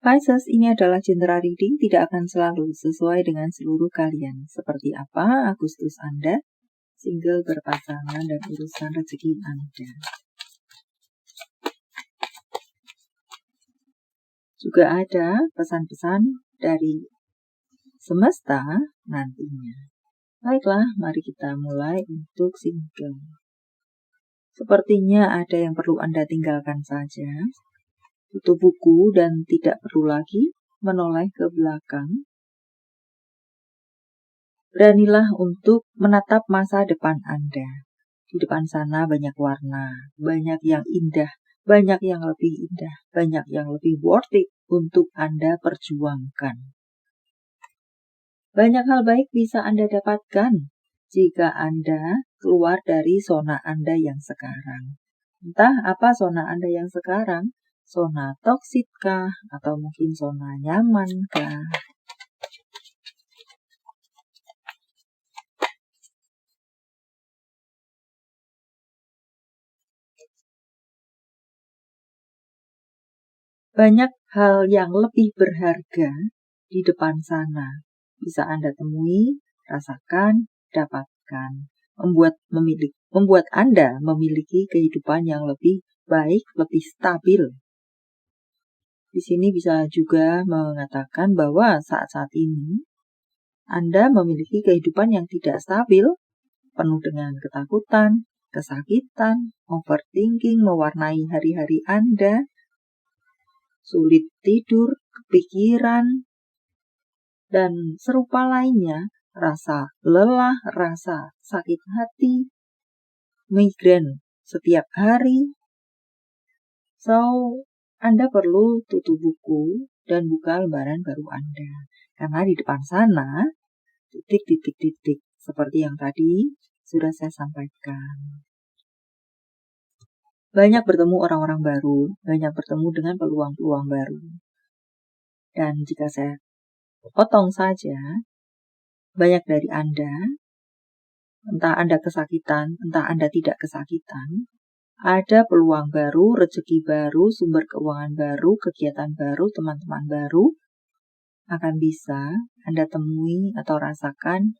Pisces, ini adalah general reading, tidak akan selalu sesuai dengan seluruh kalian. Seperti apa Agustus Anda, single, berpasangan, dan urusan rezeki Anda. Juga ada pesan-pesan dari semesta nantinya. Baiklah, mari kita mulai untuk single. Sepertinya ada yang perlu Anda tinggalkan saja. Tutup buku dan tidak perlu lagi menoleh ke belakang. Beranilah untuk menatap masa depan Anda. Di depan sana banyak warna, banyak yang indah, banyak yang lebih indah, banyak yang lebih worth it untuk Anda perjuangkan. Banyak hal baik bisa Anda dapatkan jika Anda keluar dari zona Anda yang sekarang. Entah apa zona Anda yang sekarang, zona toksik kah, atau mungkin zona nyaman kah? Banyak hal yang lebih berharga di depan sana. Bisa Anda temui, rasakan, dapatkan. Membuat Anda memiliki kehidupan yang lebih baik, lebih stabil. Di sini bisa juga mengatakan bahwa saat-saat ini Anda memiliki kehidupan yang tidak stabil, penuh dengan ketakutan, kesakitan, overthinking mewarnai hari-hari Anda, sulit tidur, kepikiran, dan serupa lainnya, rasa lelah, rasa sakit hati, migrain setiap hari. So, Anda perlu tutup buku dan buka lembaran baru Anda. Karena di depan sana, titik-titik-titik seperti yang tadi sudah saya sampaikan. Banyak bertemu orang-orang baru, banyak bertemu dengan peluang-peluang baru. Dan jika saya potong saja, banyak dari Anda, entah Anda kesakitan, entah Anda tidak kesakitan, ada peluang baru, rezeki baru, sumber keuangan baru, kegiatan baru, teman-teman baru akan bisa Anda temui atau rasakan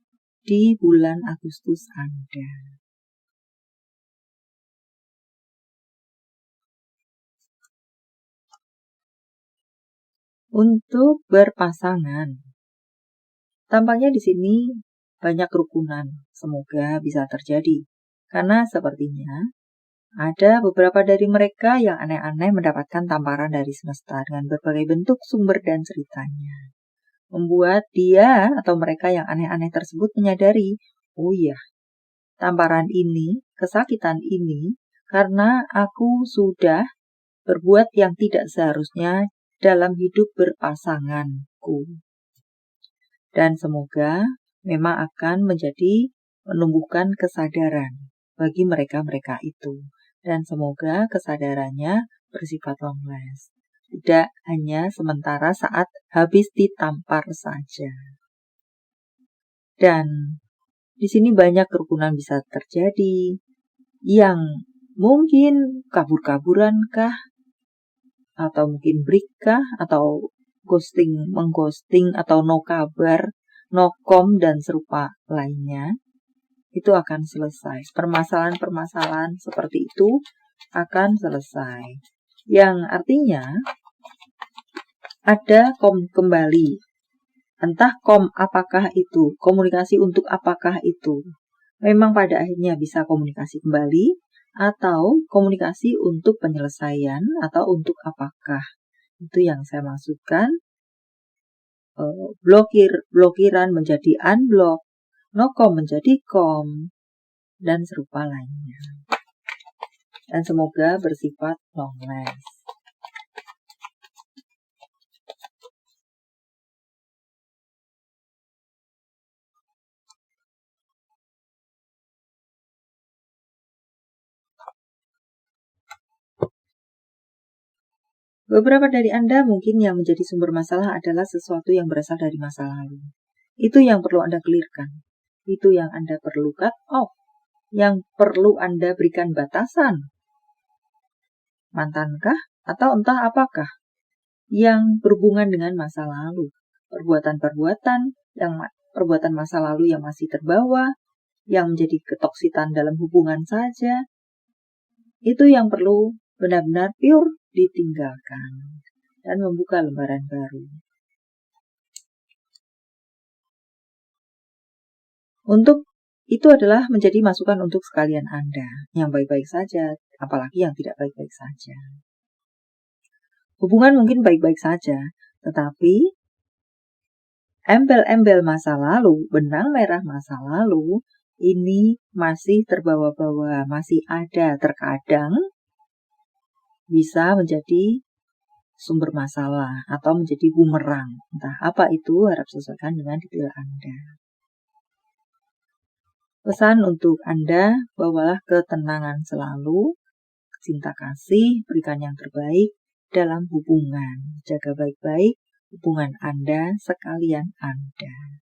di bulan Agustus Anda. Untuk berpasangan, tampaknya di sini banyak kerukunan. Semoga bisa terjadi. Karena sepertinya ada beberapa dari mereka yang aneh-aneh mendapatkan tamparan dari semesta dengan berbagai bentuk sumber dan ceritanya. Membuat dia atau mereka yang aneh-aneh tersebut menyadari, oh iya, tamparan ini, kesakitan ini, karena aku sudah berbuat yang tidak seharusnya dalam hidup berpasanganku. Dan semoga memang akan menumbuhkan kesadaran bagi mereka-mereka itu. Dan semoga kesadarannya bersifat long last. Tidak hanya sementara saat habis ditampar saja. Dan di sini banyak kerukunan bisa terjadi yang mungkin kabur-kaburan kah, atau mungkin break kah, atau mengghosting, atau no kabar, no com, dan serupa lainnya. Itu akan selesai. Permasalahan-permasalahan seperti itu akan selesai. Yang artinya ada kembali. Entah apakah itu, komunikasi untuk apakah itu. Memang pada akhirnya bisa komunikasi kembali, atau komunikasi untuk penyelesaian, atau untuk apakah. Itu yang saya maksudkan. Blokiran menjadi unblock, no com menjadi com, dan serupa lainnya. Dan semoga bersifat long last. Beberapa dari Anda mungkin yang menjadi sumber masalah adalah sesuatu yang berasal dari masa lalu. Itu yang perlu Anda clearkan. Itu yang Anda perlu cut off. Yang perlu Anda berikan batasan. Mantankah? Atau entah apakah? yang berhubungan dengan masa lalu. Perbuatan masa lalu yang masih terbawa, yang menjadi ketoksitan dalam hubungan saja, itu yang perlu benar-benar pure ditinggalkan dan membuka lembaran baru. Untuk itu adalah menjadi masukan untuk sekalian Anda yang baik-baik saja, apalagi yang tidak baik-baik saja. Hubungan mungkin baik-baik saja, tetapi embel-embel masa lalu, benang merah masa lalu, ini masih terbawa-bawa, masih ada, terkadang bisa menjadi sumber masalah atau menjadi bumerang. Entah apa itu, harap sesuaikan dengan detail Anda. Pesan untuk Anda, bawalah ketenangan selalu, cinta kasih, berikan yang terbaik dalam hubungan. Jaga baik-baik hubungan Anda sekalian Anda.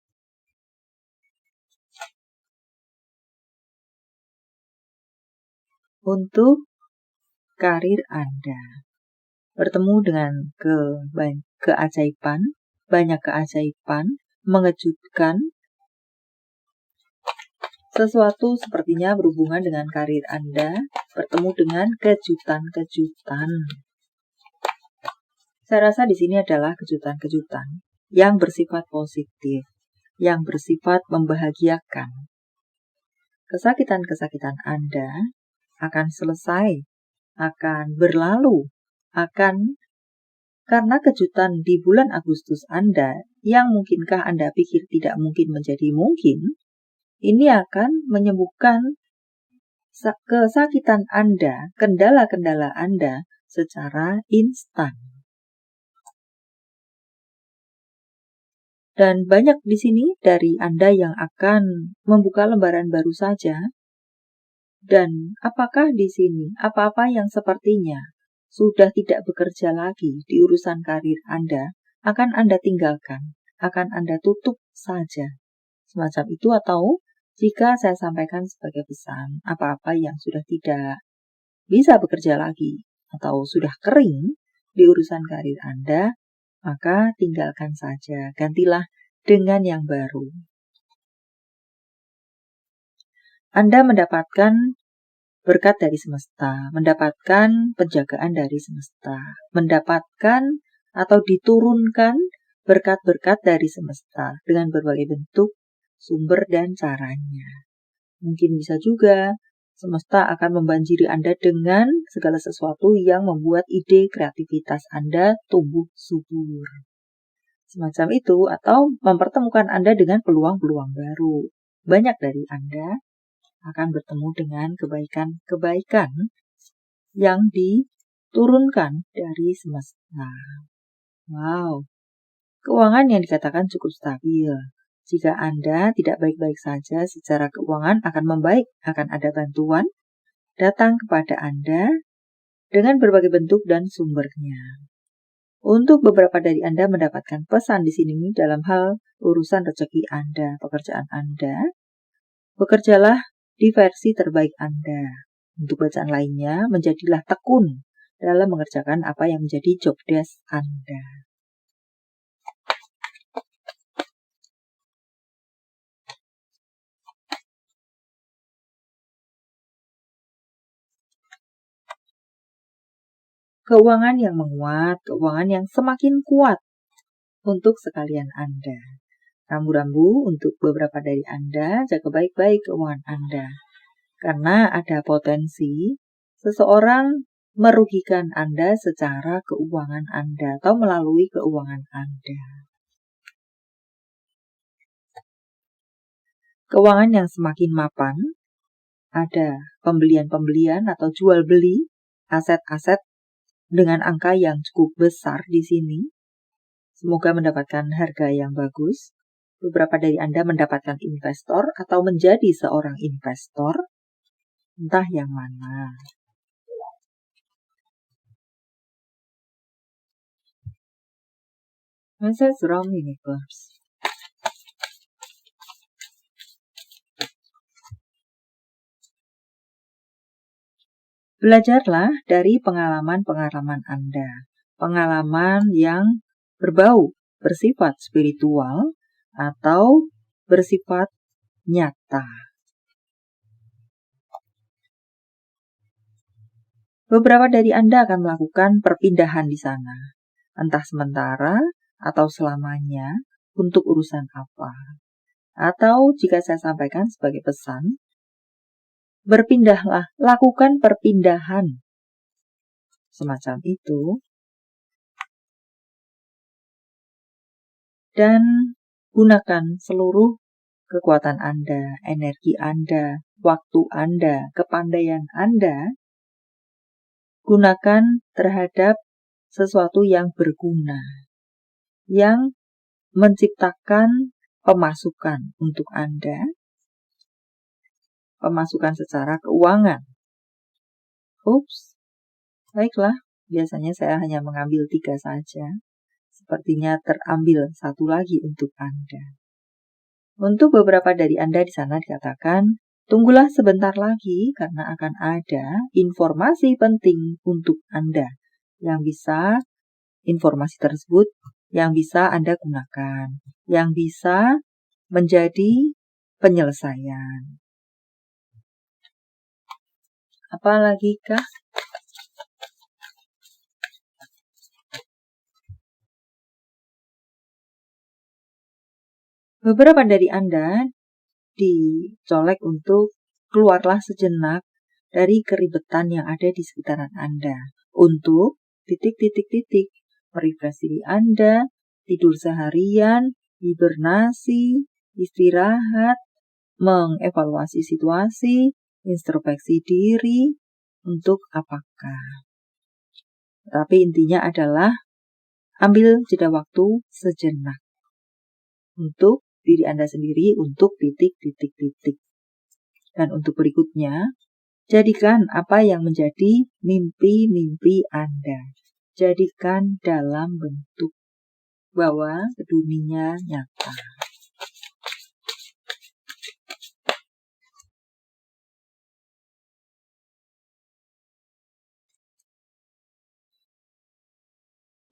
Untuk karir Anda, bertemu dengan keajaiban, banyak keajaiban, mengejutkan. Sesuatu sepertinya berhubungan dengan karir Anda, bertemu dengan kejutan-kejutan. Saya rasa di sini adalah kejutan-kejutan yang bersifat positif, yang bersifat membahagiakan. Kesakitan-kesakitan Anda akan selesai, akan berlalu, karena kejutan di bulan Agustus Anda yang mungkinkah Anda pikir tidak mungkin menjadi mungkin, ini akan menyembuhkan kesakitan Anda, kendala-kendala Anda secara instan. Dan banyak di sini dari Anda yang akan membuka lembaran baru saja. Dan apakah di sini apa-apa yang sepertinya sudah tidak bekerja lagi di urusan karir Anda, akan Anda tinggalkan, akan Anda tutup saja. Semacam itu, atau jika saya sampaikan sebagai pesan, apa-apa yang sudah tidak bisa bekerja lagi atau sudah kering di urusan karir Anda, maka tinggalkan saja, gantilah dengan yang baru. Anda mendapatkan berkat dari semesta, mendapatkan penjagaan dari semesta, mendapatkan atau diturunkan berkat-berkat dari semesta dengan berbagai bentuk, sumber, dan caranya. Mungkin bisa juga semesta akan membanjiri Anda dengan segala sesuatu yang membuat ide kreativitas Anda tumbuh subur. Semacam itu, atau mempertemukan Anda dengan peluang-peluang baru. Banyak dari Anda akan bertemu dengan kebaikan-kebaikan yang diturunkan dari semesta. Wow, keuangan yang dikatakan cukup stabil. Jika Anda tidak baik-baik saja secara keuangan akan membaik, akan ada bantuan datang kepada Anda dengan berbagai bentuk dan sumbernya. Untuk beberapa dari Anda mendapatkan pesan di sini dalam hal urusan rezeki Anda, pekerjaan Anda, bekerjalah di versi terbaik Anda. Untuk bacaan lainnya, menjadilah tekun dalam mengerjakan apa yang menjadi job desk Anda. Keuangan yang menguat, keuangan yang semakin kuat untuk sekalian Anda. Rambu-rambu untuk beberapa dari Anda, jaga baik-baik keuangan Anda. Karena ada potensi seseorang merugikan Anda secara keuangan Anda atau melalui keuangan Anda. Keuangan yang semakin mapan, ada pembelian-pembelian atau jual-beli aset-aset dengan angka yang cukup besar di sini. Semoga mendapatkan harga yang bagus. Beberapa dari Anda mendapatkan investor atau menjadi seorang investor, entah yang mana. Message from Universe. Belajarlah dari pengalaman-pengalaman Anda. pengalaman yang bersifat spiritual atau bersifat nyata. Beberapa dari Anda akan melakukan perpindahan di sana, entah sementara atau selamanya untuk urusan apa. Atau jika saya sampaikan sebagai pesan, berpindahlah, lakukan perpindahan. Semacam itu. Dan gunakan seluruh kekuatan Anda, energi Anda, waktu Anda, kepandaian Anda. Gunakan terhadap sesuatu yang berguna, yang menciptakan pemasukan untuk Anda, pemasukan secara keuangan. Baiklah, biasanya saya hanya mengambil 3 saja. Sepertinya terambil 1 lagi untuk Anda. Untuk beberapa dari Anda di sana dikatakan, tunggulah sebentar lagi karena akan ada informasi penting untuk Anda yang bisa, informasi tersebut yang bisa Anda gunakan, yang bisa menjadi penyelesaian. Apa lagi kah? Beberapa dari Anda dicolek untuk keluarlah sejenak dari keribetan yang ada di sekitaran Anda untuk merefresh diri Anda, tidur seharian, hibernasi, istirahat, mengevaluasi situasi, introspeksi diri, untuk apakah. Tapi intinya adalah ambil jeda waktu sejenak untuk diri Anda sendiri, untuk Dan untuk berikutnya, jadikan apa yang menjadi mimpi-mimpi Anda. Jadikan dalam bentuk bahwa ke dunia nyata.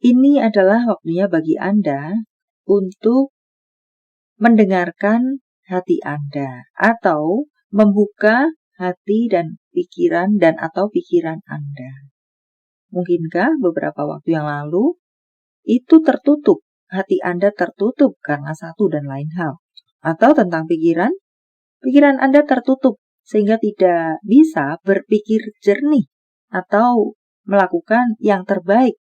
Ini adalah waktunya bagi Anda untuk mendengarkan hati Anda atau membuka hati dan pikiran atau pikiran Anda. Mungkinkah beberapa waktu yang lalu itu tertutup, hati Anda tertutup karena satu dan lain hal. Atau tentang pikiran Anda tertutup sehingga tidak bisa berpikir jernih atau melakukan yang terbaik.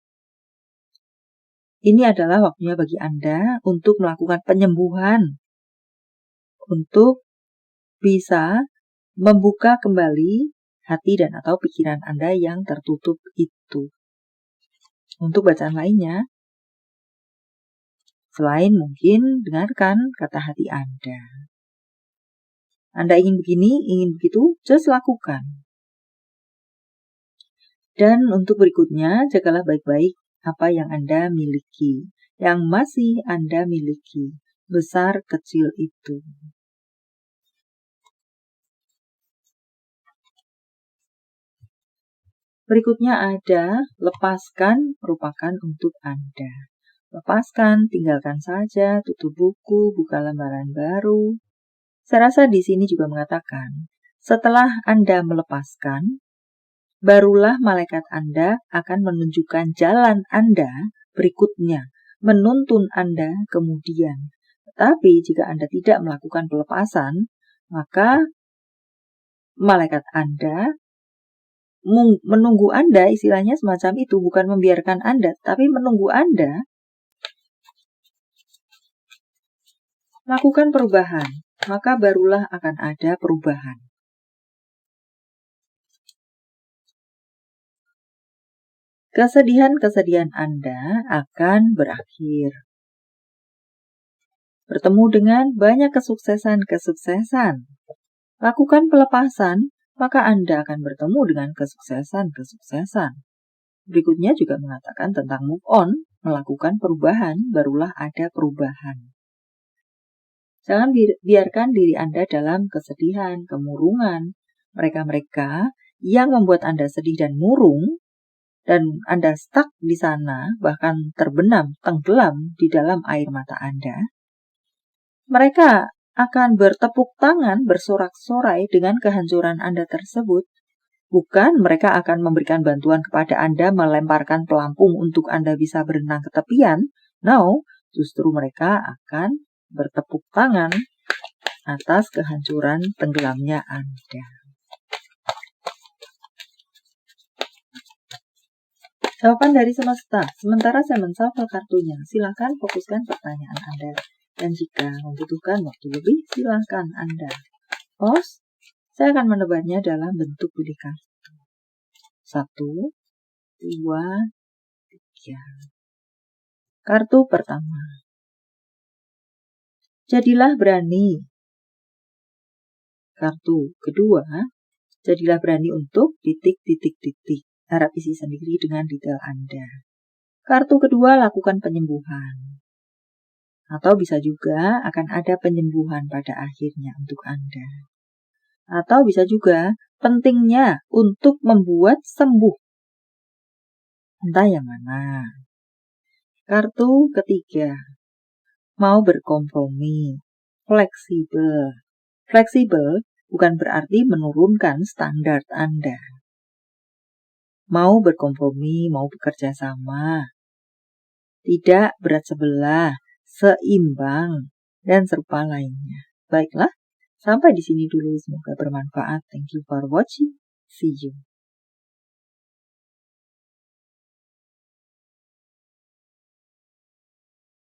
Ini adalah waktunya bagi Anda untuk melakukan penyembuhan, untuk bisa membuka kembali hati dan atau pikiran Anda yang tertutup itu. Untuk bacaan lainnya, selain mungkin dengarkan kata hati Anda. Anda ingin begini, ingin begitu, just lakukan. Dan untuk berikutnya, jagalah baik-baik apa yang Anda miliki, yang masih Anda miliki, besar kecil itu. Berikutnya ada lepaskan merupakan untuk Anda. Lepaskan, tinggalkan saja, tutup buku, buka lembaran baru. Saya rasa di sini juga mengatakan, setelah Anda melepaskan, barulah malaikat Anda akan menunjukkan jalan Anda berikutnya, menuntun Anda kemudian. Tetapi jika Anda tidak melakukan pelepasan, maka malaikat Anda menunggu Anda, istilahnya semacam itu, bukan membiarkan Anda, tapi menunggu Anda lakukan perubahan, maka barulah akan ada perubahan. Kesedihan-kesedihan Anda akan berakhir. Bertemu dengan banyak kesuksesan-kesuksesan. Lakukan pelepasan, maka Anda akan bertemu dengan kesuksesan-kesuksesan. Berikutnya juga mengatakan tentang move on, melakukan perubahan, barulah ada perubahan. Jangan biarkan diri Anda dalam kesedihan, kemurungan. Mereka-mereka yang membuat Anda sedih dan murung, dan Anda stuck di sana, bahkan terbenam, tenggelam di dalam air mata Anda, mereka akan bertepuk tangan, bersorak-sorai dengan kehancuran Anda tersebut. Bukan mereka akan memberikan bantuan kepada Anda, melemparkan pelampung untuk Anda bisa berenang ke tepian. No, justru mereka akan bertepuk tangan atas kehancuran tenggelamnya Anda. Jawaban dari semesta. Sementara saya menshuffle kartunya, silakan fokuskan pertanyaan Anda. Dan jika membutuhkan waktu lebih, silakan Anda pause. Saya akan menebarnya dalam bentuk pilih kartu. 1, 2, 3. Kartu pertama. Jadilah berani. Kartu kedua. Jadilah berani untuk titik-titik-titik. Harap isi sendiri dengan detail Anda. Kartu kedua, lakukan penyembuhan. Atau bisa juga akan ada penyembuhan pada akhirnya untuk Anda. Atau bisa juga pentingnya untuk membuat sembuh. Entah yang mana. Kartu ketiga, mau berkompromi, fleksibel. Fleksibel bukan berarti menurunkan standar Anda. Mau berkompromi, mau bekerja sama. Tidak berat sebelah, seimbang, dan serupa lainnya. Baiklah, sampai di sini dulu. Semoga bermanfaat. Thank you for watching. See you.